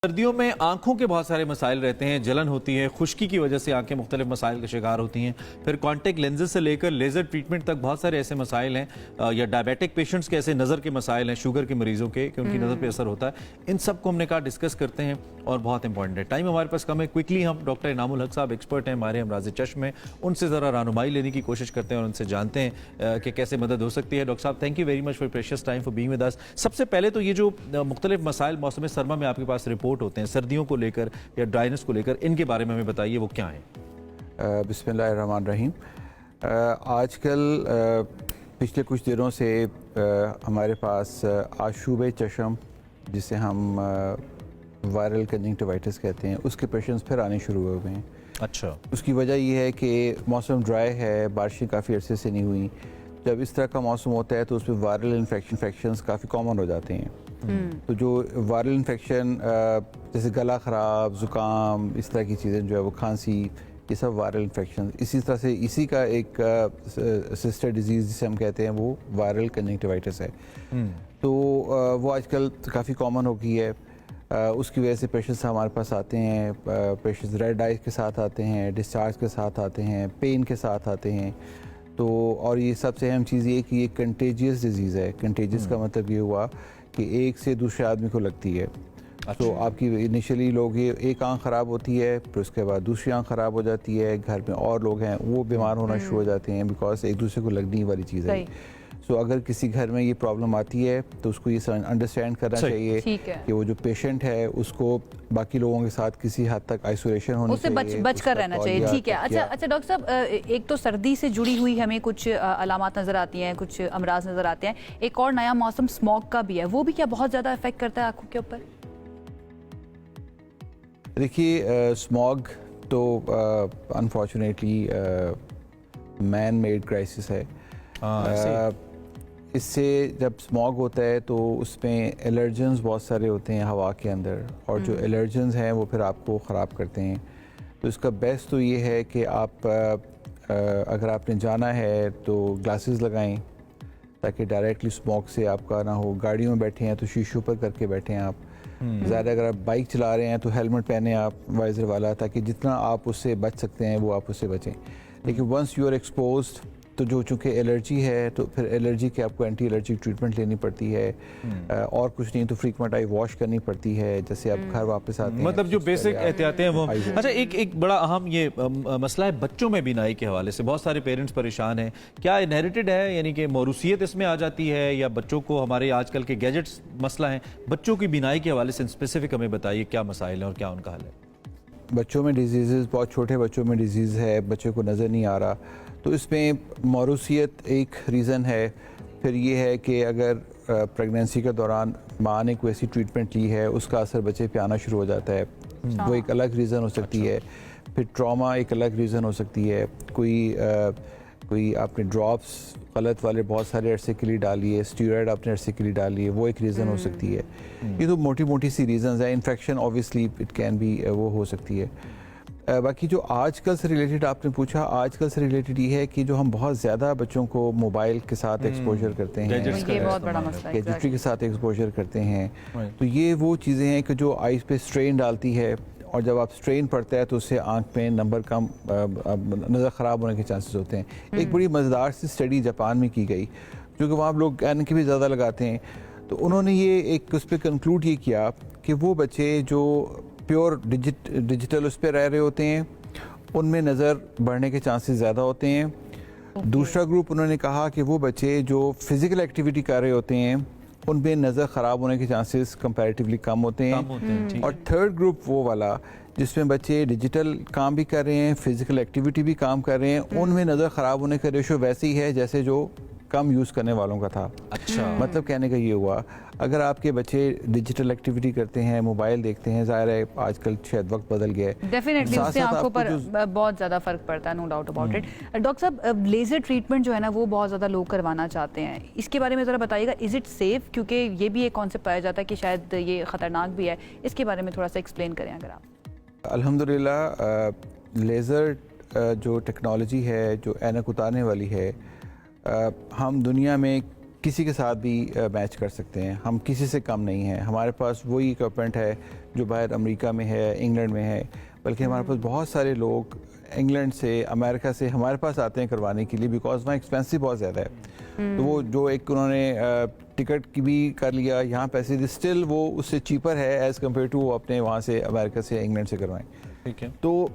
سردیوں میں آنکھوں کے بہت سارے مسائل رہتے ہیں، جلن ہوتی ہے، خشکی کی وجہ سے آنکھیں مختلف مسائل کا شکار ہوتی ہیں، پھر کانٹیکٹ لینزز سے لے کر لیزر ٹریٹمنٹ تک بہت سارے ایسے مسائل ہیں، یا ڈائبیٹک پیشنٹس کے ایسے نظر کے مسائل ہیں، شوگر کے مریضوں کے کہ ان کی نظر پہ اثر ہوتا ہے. ان سب کو ہم نے کہا ڈسکس کرتے ہیں اور بہت امپورٹنٹ ہے. ٹائم ہمارے پاس کم ہے، کوئکلی ہم ڈاکٹر انعام الحق صاحب ایکسپرٹ ہیں ہمارے امراض چشم میں، ان سے ذرا رہنمائی لینے کی کوشش کرتے ہیں اور ان سے جانتے ہیں کہ کیسے مدد ہو سکتی ہے. ڈاکٹر صاحب thank you very much for precious time for being with us. سب سے پہلے تو یہ جو مختلف مسائل موسم سرما میں آپ کے پاس رپورٹ ہوتے ہیں سردیوں کو لے کر یا ڈرائنس کو لے کر، ان کے بارے میں ہمیں بتائیے وہ کیا ہیں؟ بسم اللہ الرحمن الرحیم. آج کل پچھلے کچھ دنوں سے ہمارے پاس آشوب چشم، جسے ہم وائرل کنجنکٹیوائٹس کہتے ہیں، اس کے پیشنٹس پھر آنے شروع ہوئے ہیں. اچھا. اس کی وجہ یہ ہے کہ موسم ڈرائی ہے، بارشیں کافی عرصے سے نہیں ہوئیں. جب اس طرح کا موسم ہوتا ہے تو اس میں وائرل انفیکشنز کافی کامن ہو جاتے ہیں. تو جو وائرل انفیکشن جیسے گلا خراب، زکام، اس طرح کی چیزیں جو ہے وہ کھانسی، یہ سب وائرل انفیکشن. اسی طرح سے اسی کا ایک سسٹر ڈیزیز جسے ہم کہتے ہیں وہ وائرل کنجنکٹیوائٹس ہے. تو وہ آج کل کافی کامن ہو گئی ہے. اس کی وجہ سے پیشنٹس ہمارے پاس آتے ہیں، پیشنٹس ریڈ آئز کے ساتھ آتے ہیں، ڈسچارج کے ساتھ آتے ہیں، پین کے ساتھ آتے ہیں. تو اور یہ سب سے اہم چیز یہ کہ یہ کنٹیجیس ڈیزیز ہے. کنٹیجیس کا مطلب یہ ہوا کہ ایک سے دوسرے آدمی کو لگتی ہے. تو آپ کی انیشلی لوگ یہ ایک آنکھ خراب ہوتی ہے، پھر اس کے بعد دوسری آنکھ خراب ہو جاتی ہے، گھر میں اور لوگ ہیں وہ بیمار ہونا شروع ہو جاتے ہیں، بیکاز ایک دوسرے کو لگنے والی چیز ہے. سو اگر کسی گھر میں یہ پرابلم آتی ہے تو اس کو یہ انڈرسٹینڈ کرنا چاہیے کہ وہ جو پیشنٹ ہے اس کو باقی لوگوں کے ساتھ کسی حد تک آئسولیشن ہونی چاہیے، اس سے بچ کر رہنا چاہیے. ٹھیک ہے. اچھا ڈاکٹر صاحب، ایک تو سردی سے جڑی ہوئی ہمیں کچھ علامات نظر آتی ہیں، کچھ امراض نظر آتے ہیں. ایک اور نیا موسم اسموگ کا بھی ہے، وہ بھی کیا بہت زیادہ افیکٹ کرتا ہے آنکھوں کے اوپر؟ دیکھیے، اسموگ تو انفارچونیٹلی مین میڈ کرائسس ہے. اس سے جب اسموگ ہوتا ہے تو اس میں الرجنز بہت سارے ہوتے ہیں ہوا کے اندر، اور جو الرجنز ہیں وہ پھر آپ کو خراب کرتے ہیں. تو اس کا بیسٹ تو یہ ہے کہ آپ اگر آپ نے جانا ہے تو گلاسز لگائیں تاکہ ڈائریکٹلی اسموگ سے آپ کا نہ ہو. گاڑیوں میں بیٹھے ہیں تو شیشوں پر کر کے بیٹھیں آپ. زیادہ اگر آپ بائک چلا رہے ہیں تو ہیلمٹ پہنیں آپ وائزر والا، تاکہ جتنا آپ اس سے بچ سکتے ہیں وہ آپ اس سے بچیں. لیکن ونس یو آر ایکسپوزڈ تو جو چونکہ الرجی ہے تو پھر الرجی کے آپ کو اینٹی الرجی ٹریٹمنٹ لینی پڑتی ہے، اور کچھ نہیں تو فریکوینٹ آئی واش کرنی پڑتی ہے. جیسے آپ گھر واپس آتے ہیں مطلب جو بیسک احتیاطیں ہیں وہ. اچھا، ایک بڑا اہم یہ مسئلہ ہے بچوں میں بینائی کے حوالے سے. بہت سارے پیرنٹس پریشان ہیں، کیا انہیریٹڈ ہے، یعنی کہ موروثیت اس میں آ جاتی ہے، یا بچوں کو ہمارے آج کل کے گیجٹس مسئلہ ہیں؟ بچوں کی بینائی کے حوالے سے اسپیسیفک ہمیں بتائیے کیا مسائل ہیں اور کیا ان کا حل ہے. بچوں میں ڈیزیزز، بہت چھوٹے بچوں میں ڈیزیز ہے، بچے کو نظر نہیں آ رہا. تو اس میں موروثیت ایک ریزن ہے. پھر یہ ہے کہ اگر پریگنینسی کے دوران ماں نے کوئی ایسی ٹریٹمنٹ لی ہے اس کا اثر بچے پہ آنا شروع ہو جاتا ہے، وہ ایک الگ ریزن ہو سکتی ہے. پھر ٹراما ایک الگ ریزن ہو سکتی ہے. کوئی آپ نے ڈراپس غلط والے بہت سارے عرصے کے لیے ڈالیے، اسٹیرائڈ آپ نے عرصے کے لیے ڈالی ہے، وہ ایک ریزن ہو سکتی ہے. یہ تو موٹی موٹی سی ریزنز ہیں. Infection obesity it can be, وہ ہو سکتی ہے. باقی جو آج کل سے ریلیٹڈ آپ نے پوچھا، آج کل سے ریلیٹڈ یہ ہے کہ جو ہم بہت زیادہ بچوں کو موبائل کے ساتھ ایکسپوجر کرتے ہیں، گیجٹری کے ساتھ ایکسپوجر کرتے ہیں، تو یہ وہ چیزیں ہیں کہ جو آئز پہ اسٹرین ڈالتی ہے، اور جب آپ اسٹرین پڑتا ہے تو اس سے آنکھ میں نمبر کم، نظر خراب ہونے کے چانسز ہوتے ہیں. ایک بڑی مزیدار سی اسٹڈی جاپان میں کی گئی، کیونکہ وہاں لوگ اینک بھی زیادہ لگاتے ہیں. تو انہوں نے یہ ایک اس پہ کنکلوڈ یہ کیا کہ وہ بچے جو پیور ڈیجیٹل اس پہ رہ رہے ہوتے ہیں ان میں نظر بڑھنے کے چانسز زیادہ ہوتے ہیں. دوسرا گروپ انہوں نے کہا کہ وہ بچے جو فزیکل ایکٹیویٹی کر رہے ہوتے ہیں ان میں نظر خراب ہونے کے چانسز کمپیریٹیولی کم ہوتے ہیں. اور تھرڈ گروپ وہ والا جس میں بچے ڈیجیٹل کام بھی کر رہے ہیں، فزیکل ایکٹیویٹی بھی کام کر رہے ہیں، ان میں نظر خراب ہونے کا ریشو ویسے ہی ہے جیسے جو کم یوز کرنے والوں کا تھا. اچھا، مطلب کہنے کا یہ ہوا اگر آپ کے بچے ڈیجیٹل ایکٹیویٹی کرتے ہیں، موبائل دیکھتے ہیں، ظاہر ہے آج کل شاید وقت بدل گیا ہے، ڈیفینیٹلی اس سے آنکھوں پر بہت زیادہ فرق پڑتا ہے، no doubt about it. Doctor صاحب، لیزر ٹریٹمنٹ جو ہے نا وہ بہت زیادہ لوگ کروانا چاہتے ہیں، اس کے بارے میں ذرا بتائیے گا. Is it safe? کیونکہ یہ بھی ایک کانسیپٹ پایا جاتا ہے کہ شاید یہ خطرناک بھی ہے. اس کے بارے میں تھوڑا سا ایکسپلین کریں اگر آپ. الحمدللہ لیزر جو ٹیکنالوجی ہے جو اینک اتارنے والی ہے، ہم دنیا میں کسی کے ساتھ بھی میچ کر سکتے ہیں. ہم کسی سے کم نہیں ہیں. ہمارے پاس وہی اکوپمنٹ ہے جو باہر امریکہ میں ہے, انگلینڈ میں ہے, بلکہ ہمارے پاس بہت سارے لوگ انگلینڈ سے, امریکہ سے ہمارے پاس آتے ہیں کروانے کے لیے, بیکاز وہاں ایکسپینسو بہت زیادہ ہے. تو وہ جو ایک انہوں نے ٹکٹ کی بھی کر لیا, یہاں پیسے دی, اسٹل وہ اس سے چیپر ہے ایز کمپیئر ٹو وہ اپنے وہاں سے امریکہ سے انگلینڈ سے کروائیں. ٹھیک ہے. تو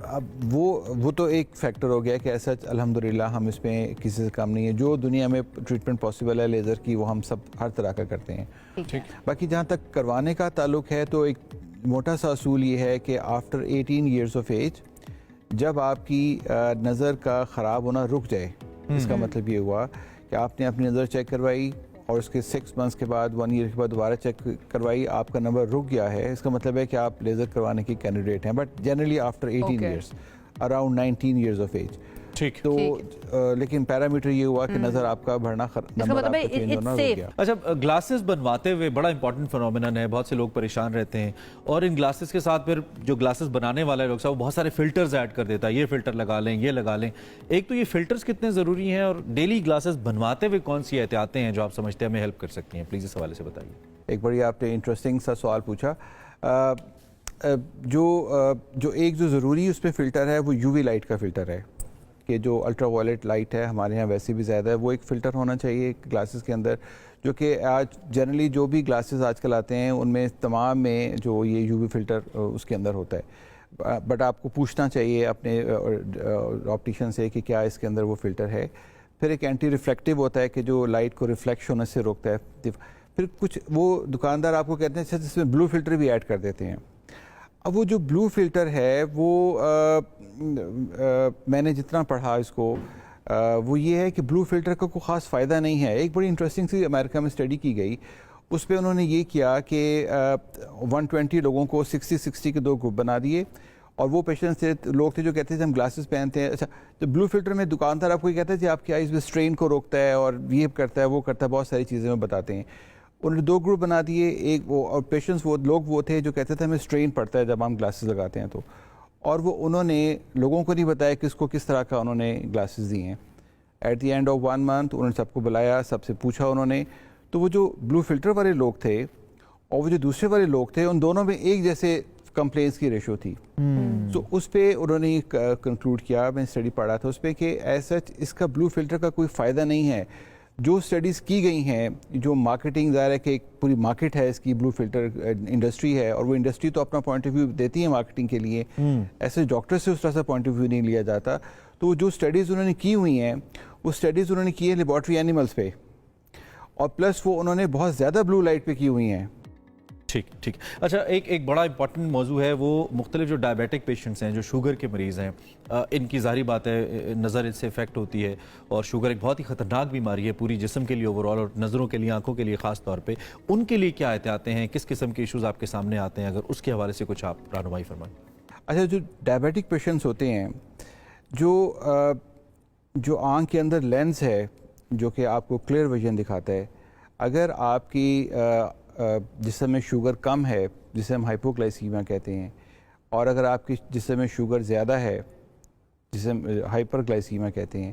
اب وہ تو ایک فیکٹر ہو گیا کہ ایسا الحمدللہ ہم اس میں کسی سے کم نہیں ہے. جو دنیا میں ٹریٹمنٹ پاسبل ہے لیزر کی وہ ہم سب ہر طرح کا کرتے ہیں. باقی جہاں تک کروانے کا تعلق ہے تو ایک موٹا سا اصول یہ ہے کہ آفٹر 18 ایئرس آف ایج جب آپ کی نظر کا خراب ہونا رک جائے, اس کا مطلب یہ ہوا کہ آپ نے اپنی نظر چیک کروائی اور اس کے 6 منتھس کے بعد 1 ایئر کے بعد دوبارہ چیک کروائی, آپ کا نمبر رک گیا ہے, اس کا مطلب ہے کہ آپ لیزر کروانے کی کینڈیڈیٹ ہیں. But generally after 18 years, around 19 years of age. ٹھیک. تو لیکن پیرامیٹر یہ ہوا کہ نظر آپ کا بڑھنا, نمبر آپ کا چینج ہونا رک گیا. اچھا, گلاسز بنواتے ہوئے بڑا امپورٹنٹ فنومینن ہے, بہت سے لوگ پریشان رہتے ہیں, اور ان گلاسز کے ساتھ پھر جو گلاسز بنانے والا ہے لوگ صاحب وہ بہت سارے فلٹرز ایڈ کر دیتا ہے, یہ فلٹر لگا لیں, یہ لگا لیں. ایک تو یہ فلٹرز کتنے ضروری ہیں, اور ڈیلی گلاسز بنواتے ہوئے کون سی احتیاطیں ہیں جو آپ سمجھتے ہیں ہمیں ہیلپ کر سکتی ہیں, پلیز اس حوالے سے بتائیے. ایک بڑی آپ نے انٹرسٹنگ سا سوال پوچھا. جو ایک جو ضروری اس پہ فلٹر ہے وہ یو وی لائٹ کا فلٹر ہے, کہ جو الٹرا وائلٹ لائٹ ہے ہمارے یہاں ویسے بھی زیادہ ہے, وہ ایک فلٹر ہونا چاہیے گلاسز کے اندر, جو کہ آج جنرلی جو بھی گلاسز آج کل آتے ہیں ان میں تمام میں جو یہ یو وی فلٹر اس کے اندر ہوتا ہے. بٹ آپ کو پوچھنا چاہیے اپنے آپٹیشن سے کہ کیا اس کے اندر وہ فلٹر ہے. پھر ایک اینٹی ریفلیکٹیو ہوتا ہے کہ جو لائٹ کو ریفلیکش ہونے سے روکتا ہے. پھر کچھ وہ دکاندار آپ کو کہتے ہیں جس میں بلو فلٹر بھی ایڈ کر دیتے ہیں. اب وہ جو بلو فلٹر ہے وہ میں نے جتنا پڑھا اس کو, وہ یہ ہے کہ بلو فلٹر کا کوئی خاص فائدہ نہیں ہے. ایک بڑی انٹرسٹنگ سی امریکہ میں اسٹڈی کی گئی, اس پہ انہوں نے یہ کیا کہ 120 لوگوں کو 60-60 کے 2 گروپ بنا دیے, اور وہ پیشنٹس تھے, لوگ تھے جو کہتے تھے ہم گلاسز پہنتے ہیں. اچھا, تو بلو فلٹر میں دکاندار آپ کو یہ کہتا ہے کہ آپ کی آئیز میں اسٹرین کو روکتا ہے اور یہ کرتا ہے وہ کرتا ہے, بہت ساری چیزیں وہ بتاتے ہیں. انہوں نے 2 گروپ بنا دیے, ایک وہ اور پیشنٹس وہ لوگ وہ تھے جو کہتے تھے ہمیں اسٹرین پڑتا ہے جب ہم گلاسز لگاتے ہیں تو, اور وہ انہوں نے لوگوں کو نہیں بتایا کہ اس کو کس طرح کا انہوں نے گلاسز دیے ہیں. At the end of 1 month انہوں نے سب کو بلایا, سب سے پوچھا انہوں نے, تو وہ جو بلو فلٹر والے لوگ تھے اور وہ جو دوسرے والے لوگ تھے ان دونوں میں ایک جیسے کمپلینس کی ریشو تھی. تو اس پہ انہوں نے کنکلوڈ کیا, میں اسٹڈی پڑھا تھا اس پہ, کہ ایز سچ اس کا بلو فلٹر کا کوئی فائدہ نہیں ہے. جو اسٹڈیز کی گئی ہیں, جو مارکیٹنگ, ظاہر ہے کہ ایک پوری مارکیٹ ہے اس کی, بلو فلٹر انڈسٹری ہے, اور وہ انڈسٹری تو اپنا پوائنٹ آف ویو دیتی ہے مارکیٹنگ کے لیے, ایسے ڈاکٹر سے اس طرح سے پوائنٹ آف ویو نہیں لیا جاتا. تو جو اسٹڈیز انہوں نے کی ہوئی ہیں وہ اسٹڈیز انہوں نے کی ہیں لیبارٹری اینیملس پہ, اور پلس وہ انہوں نے بہت زیادہ بلو لائٹ پہ کی ہوئی ہیں. ٹھیک. اچھا, ایک بڑا امپورٹنٹ موضوع ہے وہ مختلف جو ڈائبیٹک پیشنٹس ہیں, جو شوگر کے مریض ہیں, ان کی ظاہری بات ہے نظر اس سے افیکٹ ہوتی ہے, اور شوگر ایک بہت ہی خطرناک بیماری ہے پوری جسم کے لیے اوور آل, اور نظروں کے لیے, آنکھوں کے لیے خاص طور پہ. ان کے لیے کیا احتیاطیں ہیں, کس قسم کے ایشوز آپ کے سامنے آتے ہیں, اگر اس کے حوالے سے کچھ آپ رہنمائی فرمائیں. اچھا, جو ڈائبیٹک پیشنٹس ہوتے ہیں, جو آنکھ کے اندر لینس ہے جو کہ آپ کو کلیئر ویژن دکھاتا ہے, اگر آپ کی جسم میں شوگر کم ہے جسے ہم ہائپوگلائسیمیا کہتے ہیں, اور اگر آپ کی جسم میں شوگر زیادہ ہے جسے ہم ہائپر گلائسیمیا کہتے ہیں,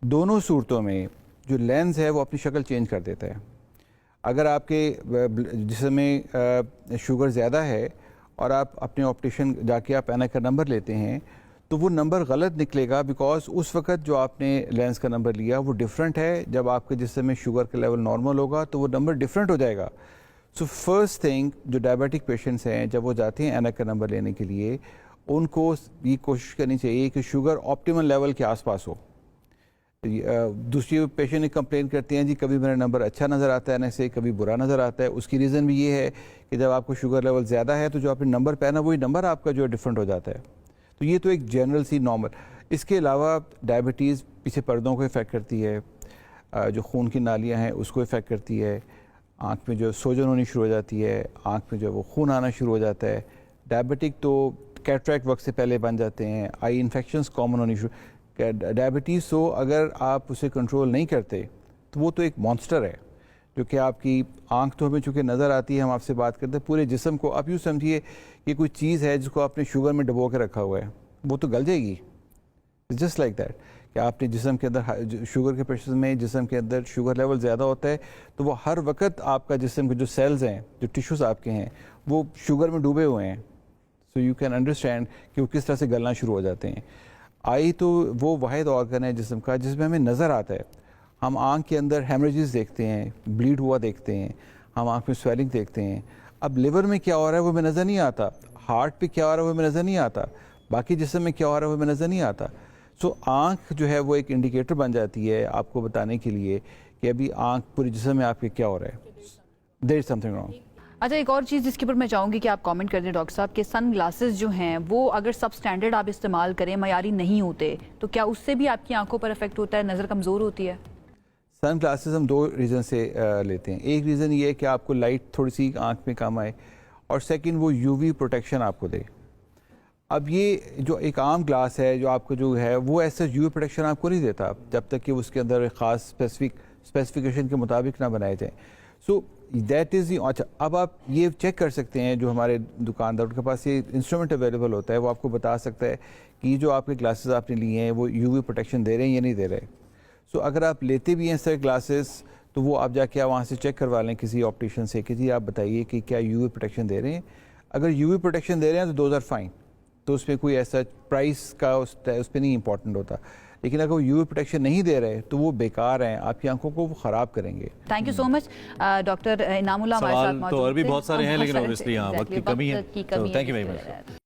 دونوں صورتوں میں جو لینز ہے وہ اپنی شکل چینج کر دیتا ہے. اگر آپ کے جسم میں شوگر زیادہ ہے اور آپ اپنے آپٹیشین جا کے آپ این آئی کا نمبر لیتے ہیں تو وہ نمبر غلط نکلے گا, بیکاز اس وقت جو آپ نے لینس کا نمبر لیا وہ ڈفرینٹ ہے. جب آپ کے جسم میں شوگر کا لیول نارمل ہوگا تو وہ نمبر ڈفرینٹ ہو جائے گا. سو فرسٹ تھنگ, جو ڈائبیٹک پیشنٹس ہیں جب وہ جاتے ہیں این آئی کا نمبر لینے کے لیے, ان کو یہ کوشش کرنی چاہیے کہ شوگر آپٹیمل لیول کے آس پاس ہو. دوسری پیشنٹ کمپلین کرتے ہیں جی کبھی میرا نمبر اچھا نظر آتا ہے این آئی سے, کبھی برا نظر آتا ہے. اس کی ریزن بھی یہ ہے کہ جب آپ کو شوگر لیول زیادہ ہے تو جو آپ نے نمبر پہنا وہی نمبر آپ کا جو ہے ڈفرینٹ ہو جاتا ہے. تو یہ تو ایک جنرل سی نارمل. اس کے علاوہ ڈائبٹیز پیچھے پردوں کو افیکٹ کرتی ہے, جو خون کی نالیاں ہیں اس کو افیکٹ کرتی ہے, آنکھ میں جو سوجن ہونی شروع ہو جاتی ہے, آنکھ میں جو وہ خون آنا شروع ہو جاتا ہے. ڈائبٹک تو کیٹریکٹ وقت سے پہلے بن جاتے ہیں, آئی انفیکشنز کامن ہونی شروع. ڈائبٹیز تو اگر آپ اسے کنٹرول نہیں کرتے تو وہ تو ایک مانسٹر ہے جو کہ آپ کی آنکھ تو ہمیں چونکہ نظر آتی ہے, ہم آپ سے بات کرتے ہیں, پورے جسم کو آپ یوں سمجھیے کہ کوئی چیز ہے جس کو آپ نے شوگر میں ڈبو کے رکھا ہوا ہے, وہ تو گل جائے گی. جسٹ لائک دیٹ کہ آپ نے جسم کے اندر شوگر کے پیشنٹس میں جسم کے اندر شوگر لیول زیادہ ہوتا ہے تو وہ ہر وقت آپ کا جسم کے جو سیلز ہیں جو ٹیشوز آپ کے ہیں وہ شوگر میں ڈوبے ہوئے ہیں. سو یو کین انڈرسٹینڈ کہ وہ کس طرح سے گلنا شروع ہو جاتے ہیں. آئی تو وہ واحد آرگن ہے جسم کا جس میں ہمیں نظر آتا ہے. ہم آنکھ کے اندر ہیمریجز دیکھتے ہیں, بلیڈ ہوا دیکھتے ہیں, ہم آنکھ میں سویلنگ دیکھتے ہیں. اب لیور میں کیا ہو رہا ہے وہ ہمیں نظر نہیں آتا, ہارٹ پہ کیا ہو رہا ہے وہ ہمیں نظر نہیں آتا, باقی جسم میں کیا ہو رہا ہے وہ ہمیں نظر نہیں آتا. سو آنکھ جو ہے وہ ایک انڈیکیٹر بن جاتی ہے آپ کو بتانے کے لیے کہ ابھی آنکھ پورے جسم میں آپ کے کیا ہو رہا ہے, دیر از سم تھنگ رانگ. اچھا ایک اور چیز جس کے اوپر میں چاہوں گی کہ آپ کامنٹ کر دیں ڈاکٹر صاحب کہ سن گلاسز جو ہیں وہ اگر سب اسٹینڈرڈ آپ استعمال کریں, معیاری نہیں ہوتے, تو کیا اس سے بھی آپ کی آنکھوں پر افیکٹ ہوتا ہے, نظر کمزور ہوتی ہے؟ سن گلاسز ہم 2 ریزن سے لیتے ہیں. ایک ریزن یہ ہے کہ آپ کو لائٹ تھوڑی سی آنکھ میں کم آئے, اور سیکنڈ وہ یو وی پروٹیکشن آپ کو دے. اب یہ جو ایک عام گلاس ہے جو آپ کو جو ہے وہ ایسا یو وی پروٹیکشن آپ کو نہیں دیتا جب تک کہ اس کے اندر ایک خاص اسپیسیفکیشن کے مطابق نہ بنائے جائیں. سو دیٹ از دی. اچھا اب آپ یہ چیک کر سکتے ہیں, جو ہمارے دکاندار کے پاس یہ انسٹرومنٹ اویلیبل ہوتا ہے وہ آپ کو بتا سکتا ہے کہ یہ جو آپ کے گلاسز آپ نے لیے ہیں وہ یو وی پروٹیکشن دے رہے ہیں یا نہیں دے رہے. سو اگر آپ لیتے بھی ہیں سر گلاسز تو وہ آپ جا کے وہاں سے چیک کروا لیں کسی آپٹیشین سے کہ جی آپ بتائیے کہ کیا یو وی پروٹیکشن دے رہے ہیں. اگر یو وی پروٹیکشن دے رہے ہیں تو دوز آر فائن, تو اس میں کوئی ایسا پرائس کا اس پہ نہیں امپورٹنٹ ہوتا. لیکن اگر وہ یو وی پروٹیکشن نہیں دے رہے تو وہ بیکار ہیں, آپ کی آنکھوں کو وہ خراب کریں گے. Thank you so much doctor انعام اللہ ہمارے ساتھ موجود تو اور بھی تھے. بہت سارے ہیں لیکن obviously یہاں وقت کی کمی ہے. وقت کی کمی تھینک یو ویری ہے. مچ.